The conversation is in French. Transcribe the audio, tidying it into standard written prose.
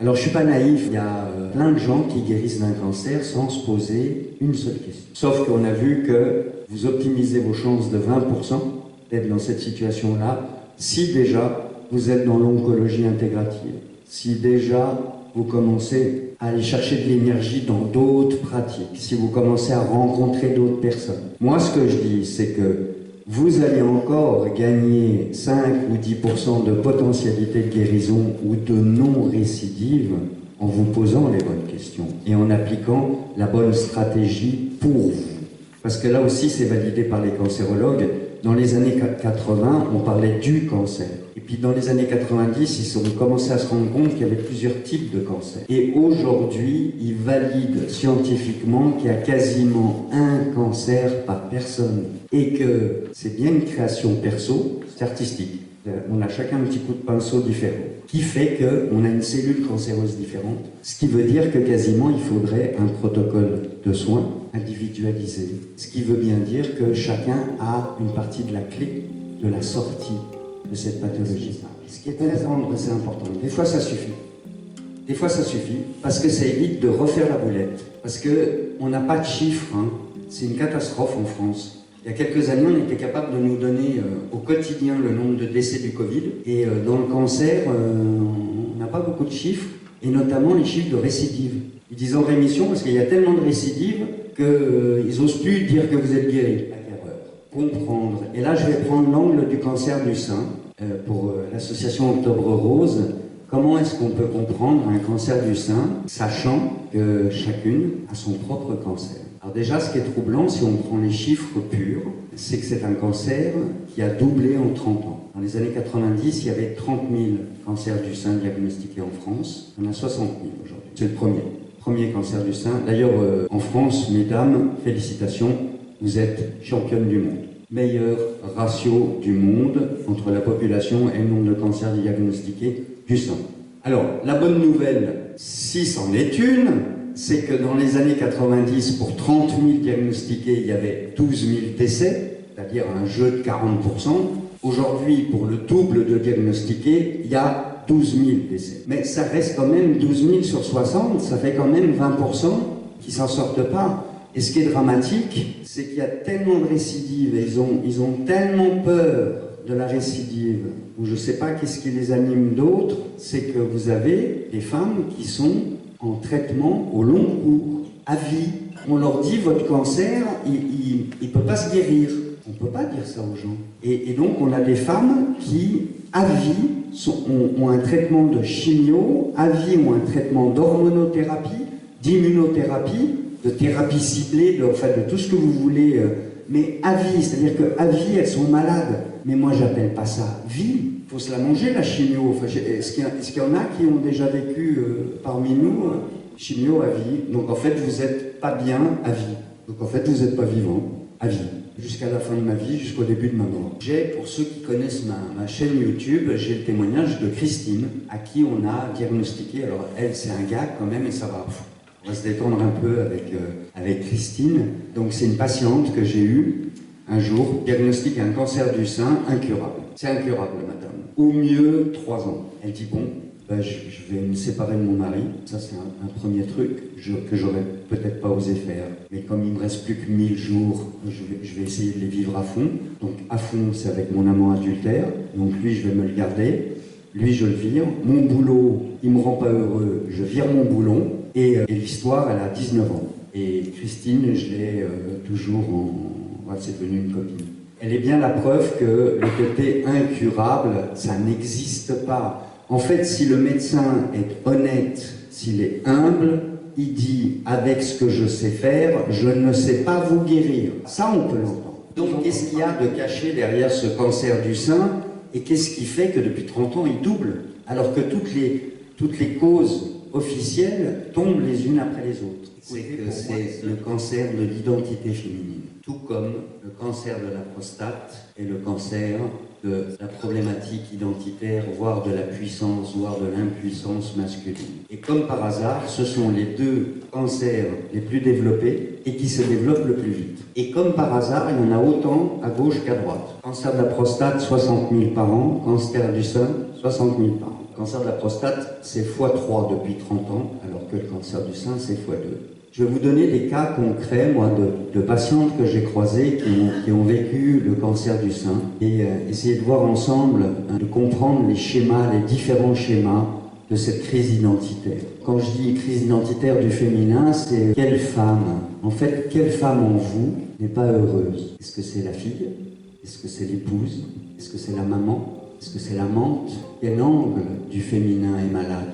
Alors je suis pas naïf, il y a plein de gens qui guérissent d'un cancer sans se poser une seule question. Sauf qu'on a vu que vous optimisez vos chances de 20% d'être dans cette situation-là, si déjà vous êtes dans l'oncologie intégrative, si déjà vous commencez à aller chercher de l'énergie dans d'autres pratiques, si vous commencez à rencontrer d'autres personnes. Moi ce que je dis, c'est que vous allez encore gagner 5 ou 10% de potentialité de guérison ou de non-récidive en vous posant les bonnes questions et en appliquant la bonne stratégie pour vous. Parce que là aussi, c'est validé par les cancérologues. Dans les années 80, on parlait du cancer. Et puis dans les années 90, ils ont commencé à se rendre compte qu'il y avait plusieurs types de cancers. Et aujourd'hui, ils valident scientifiquement qu'il y a quasiment un cancer par personne. Et que c'est bien une création perso, c'est artistique. On a chacun un petit coup de pinceau différent, qui fait qu'on a une cellule cancéreuse différente, ce qui veut dire que quasiment il faudrait un protocole de soins individualisé, ce qui veut bien dire que chacun a une partie de la clé de la sortie de cette pathologie. Ce qui est très tendre, c'est important. Des fois ça suffit. Des fois ça suffit, parce que ça évite de refaire la boulette, parce qu'on n'a pas de chiffres, hein. C'est une catastrophe en France. Il y a quelques années, on était capable de nous donner au quotidien le nombre de décès du Covid. Et dans le cancer, on n'a pas beaucoup de chiffres, et notamment les chiffres de récidive. Ils disent en rémission parce qu'il y a tellement de récidives qu'ils n'osent plus dire que vous êtes guéri. Comprendre. Et là, je vais prendre l'angle du cancer du sein pour l'association Octobre Rose. Comment est-ce qu'on peut comprendre un cancer du sein, sachant que chacune a son propre cancer? Alors déjà, ce qui est troublant, si on prend les chiffres purs, c'est que c'est un cancer qui a doublé en 30 ans. Dans les années 90, il y avait 30 000 cancers du sein diagnostiqués en France. Il y en a 60 000 aujourd'hui. C'est le premier cancer du sein. D'ailleurs, en France, mesdames, félicitations, vous êtes championne du monde. Meilleur ratio du monde entre la population et le nombre de cancers diagnostiqués du sein. Alors, la bonne nouvelle, si c'en est une, c'est que dans les années 90, pour 30 000 diagnostiqués, il y avait 12 000 décès, c'est-à-dire un jeu de 40%. Aujourd'hui, pour le double de diagnostiqués, il y a 12 000 décès. Mais ça reste quand même 12 000 sur 60, ça fait quand même 20% qui s'en sortent pas. Et ce qui est dramatique, c'est qu'il y a tellement de récidives, et ils ont tellement peur de la récidive, ou je ne sais pas qu'est-ce qui les anime d'autres, c'est que vous avez des femmes qui sont en traitement au long cours, à vie. On leur dit, votre cancer, il ne peut pas se guérir. On ne peut pas dire ça aux gens. Et donc, on a des femmes qui, à vie, ont un traitement de chimio, à vie ont un traitement d'hormonothérapie, d'immunothérapie, de thérapie ciblée, de tout ce que vous voulez, mais à vie, c'est-à-dire qu'à vie, elles sont malades. Mais moi, j'appelle pas ça vie. Il faut se la manger, la chimio. Enfin, est-ce qu'il y en a qui ont déjà vécu parmi nous chimio à vie? Donc en fait, vous n'êtes pas bien à vie. Donc en fait, vous n'êtes pas vivant à vie. Jusqu'à la fin de ma vie, jusqu'au début de ma mort. J'ai, pour ceux qui connaissent ma chaîne YouTube, j'ai le témoignage de Christine, à qui on a diagnostiqué. Alors elle, c'est un gars quand même, et ça va. On va se détendre un peu avec Christine. Donc c'est une patiente que j'ai eue un jour, diagnostiqué un cancer du sein incurable. C'est incurable, madame. Au mieux, 3 ans. Elle dit, bon, je vais me séparer de mon mari. Ça, c'est un premier truc que j'aurais peut-être pas osé faire. Mais comme il me reste plus que 1000 jours, je vais essayer de les vivre à fond. Donc à fond, c'est avec mon amant adultère. Donc lui, je vais me le garder. Lui, je le vire. Mon boulot, il me rend pas heureux. Je vire mon boulon. Et l'histoire, elle a 19 ans. Et Christine, je l'ai toujours c'est devenu une copine. Elle est bien la preuve que le côté incurable, ça n'existe pas. En fait, si le médecin est honnête, s'il est humble, il dit « avec ce que je sais faire, je ne sais pas vous guérir ». Ça, on peut l'entendre. Donc, qu'est-ce qu'il y a de caché derrière ce cancer du sein? Et qu'est-ce qui fait que depuis 30 ans, il double? Alors que toutes les causes officielles tombent les unes après les autres. C'est que c'est le cancer de l'identité féminine. Tout comme le cancer de la prostate et le cancer de la problématique identitaire, voire de la puissance, voire de l'impuissance masculine. Et comme par hasard, ce sont les deux cancers les plus développés et qui se développent le plus vite. Et comme par hasard, il y en a autant à gauche qu'à droite. Cancer de la prostate, 60 000 par an. Cancer du sein, 60 000 par an. cancer de la prostate, c'est x3 depuis 30 ans, alors que le cancer du sein, c'est x2. Je vais vous donner des cas concrets, moi, de patientes que j'ai croisées qui ont vécu le cancer du sein et essayer de voir ensemble, de comprendre les schémas, les différents schémas de cette crise identitaire. Quand je dis crise identitaire du féminin, c'est quelle femme, en fait, quelle femme en vous n'est pas heureuse? Est-ce que c'est la fille? Est-ce que c'est l'épouse? Est-ce que c'est la maman? Est-ce que c'est l'amante? Quel angle du féminin est malade?